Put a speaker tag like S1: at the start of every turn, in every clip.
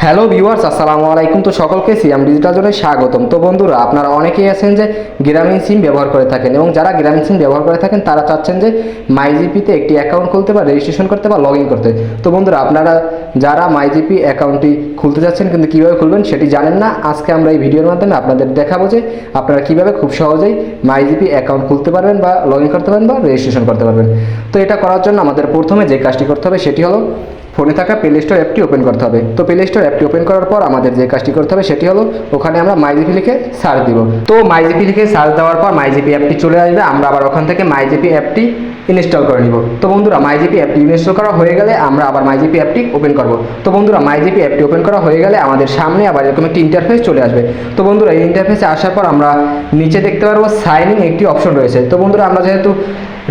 S1: Hello viewers, আসসালামু আলাইকুম। তো সকলকে সিয়াম ডিজিটাল জোনে স্বাগতম। তো বন্ধুরা, আপনারা অনেকেই আছেন যে গ্রামীণ সিম ব্যবহার করে থাকেন এবং যারা গ্রামীণ সিম ব্যবহার করে থাকেন তারা চাচ্ছেন যে মাইজিপিতে একটি অ্যাকাউন্ট খুলতে বা রেজিস্ট্রেশন করতে বা লগ ইন করতে। তো বন্ধুরা, আপনারা যারা মাইজিপি অ্যাকাউন্টটি খুলতে যাচ্ছেন কিন্তু কীভাবে খুলবেন সেটি জানেন না, আজকে আমরা এই ভিডিওর মাধ্যমে আপনাদের দেখাবো যে আপনারা কীভাবে খুব সহজেই মাইজিপি অ্যাকাউন্ট খুলতে পারবেন বা লগ ইন করতে পারবেন বা রেজিস্ট্রেশন করতে পারবেন। তো এটা করার জন্য আমাদের প্রথমে যে কাজটি করতে হবে সেটি হলো ফোনে থাকা প্লে স্টোর অ্যাপটি ওপেন করতে হবে। তো প্লে স্টোর অ্যাপটি ওপেন করার পর আমাদের যে কাজটি করতে হবে সেটি হলো ওখানে আমরা মাইজিপি লিখে সার্চ দিব। তো মাইজিপি লিখে সার্চ দেওয়ার পর মাইজিপি অ্যাপটি চলে আসবে, আমরা আবার ওখান থেকে মাইজিপি অ্যাপটি ইনস্টল করে নিব। তো বন্ধুরা, মাইজিপি অ্যাপটি ইনস্টল করা হয়ে গেলে আমরা আবার মাইজিপি অ্যাপটি ওপেন করব। তো বন্ধুরা, মাইজিপি অ্যাপটি ওপেন করা হয়ে গেলে আমাদের সামনে আবার এরকম একটি ইন্টারফেস চলে আসবে। তো বন্ধুরা, এই ইন্টারফেসে আসার পর আমরা নিচে দেখতে পারবো সাইন ইন একটি অপশন রয়েছে। তো বন্ধুরা, আমরা যেহেতু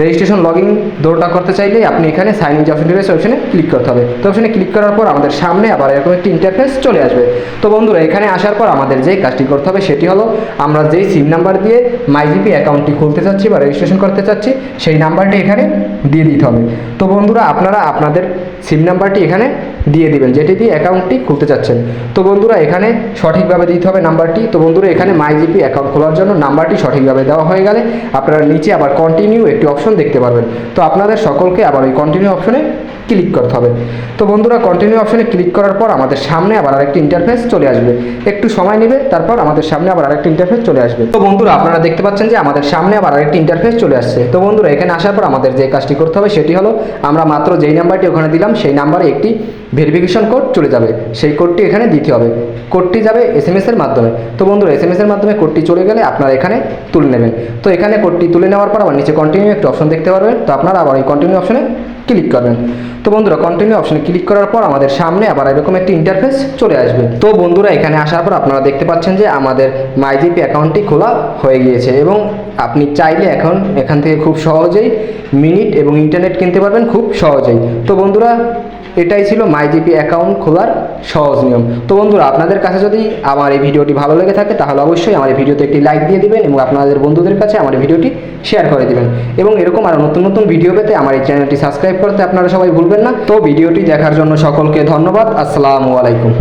S1: রেজিস্ট্রেশন লগ ইন দৌড়টা করতে চাইলে আপনি এখানে সাইন ইন যে অপশনটি রয়েছে অপশনে ক্লিক করতে হবে। তো অপশনে ক্লিক করার পর আমাদের সামনে আবার এরকম একটি ইন্টারফেস চলে আসবে। তো বন্ধুরা, এখানে আসার পর আমাদের যে কাজটি করতে হবে সেটি হলো আমরা যেই সিম নাম্বার দিয়ে মাইজিপি অ্যাকাউন্টটি খুলতে চাচ্ছি বা রেজিস্ট্রেশন করতে চাচ্ছি সেই নাম্বারটি এখানে দিয়ে দিতে হবে। তো বন্ধুরা, আপনারা আপনাদের সিম নাম্বারটি এখানে দিয়ে দিবেন যেটি দিয়ে অ্যাকাউন্টটি খুলতে চাচ্ছেন। তো বন্ধুরা, এখানে সঠিকভাবে দিতে হবে নাম্বারটি। তো বন্ধুরা, এখানে মাইজিপি অ্যাকাউন্ট খোলার জন্য নাম্বারটি সঠিকভাবে দেওয়া হয়ে গেলে আপনারা নিচে আবার কন্টিনিউ একটি অপশন দেখতে পারবেন। তো আপনাদের সকলকে আবার ওই কন্টিনিউ অপশনে ক্লিক করতে হবে। তো বন্ধুরা, কন্টিনিউ অপশনে ক্লিক করার পর আমাদের সামনে আবার আরেকটি ইন্টারফেস চলে আসবে। একটু সময় নেবে, তারপর আমাদের সামনে আবার আরেকটি ইন্টারফেস চলে আসবে। তো বন্ধুরা, আপনারা দেখতে পাচ্ছেন যে আমাদের সামনে আবার আরেকটি ইন্টারফেস চলে আসছে। তো বন্ধুরা, এখানে আসার পর আমাদের যে কাজটি করতে হবে সেটি হলো আমরা মাত্র যেই নাম্বারটি ওখানে দিলাম সেই নাম্বারে একটি ভেরিফিকেশন কোড চলে যাবে, সেই কোডটি এখানে দিতে হবে। কোডটি যাবে SMS এর মাধ্যমে। তো বন্ধুরা, SMS এর মাধ্যমে কোডটি চলে গেলে আপনারা এখানে তুলে নেবেন। তো এখানে কোডটি তুলে নেওয়ার পর আবার নিচে কন্টিনিউ একটি অপশন দেখতে পারবেন। তো আপনারা আবার এই কন্টিনিউ অপশনে ক্লিক করবেন। তো বন্ধুরা, কন্টিনিউ অপশনে ক্লিক করার পর আমাদের সামনে আবার এরকম একটি ইন্টারফেস চলে আসবে। তো বন্ধুরা, এখানে আসার পর আপনারা দেখতে পাচ্ছেন যে আমাদের মাইজিপি অ্যাকাউন্টটি খোলা হয়ে গিয়েছে এবং আপনি চাইলে এখন এখান থেকে খুব সহজেই মিনিট এবং ইন্টারনেট কিনতে পারবেন খুব সহজেই। তো বন্ধুরা, এটাই ছিল মাইজিপি অ্যাকাউন্ট খোলার সহজ নিয়ম। তো বন্ধুরা, আপনাদের কাছে যদি আমার এই ভিডিওটি ভালো লেগে থাকে তাহলে অবশ্যই আমার এই ভিডিওতে একটি লাইক দিয়ে দিবেন এবং আপনাদের বন্ধুদের কাছে আমার এই ভিডিওটি শেয়ার করে দিবেন এবং এরকম আরও নতুন নতুন ভিডিও পেতে আমার এই চ্যানেলটি সাবস্ক্রাইব করতে আপনারা সবাই ভুলবেন না। তো ভিডিওটি দেখার জন্য সকলকে ধন্যবাদ। আসসালামু আলাইকুম।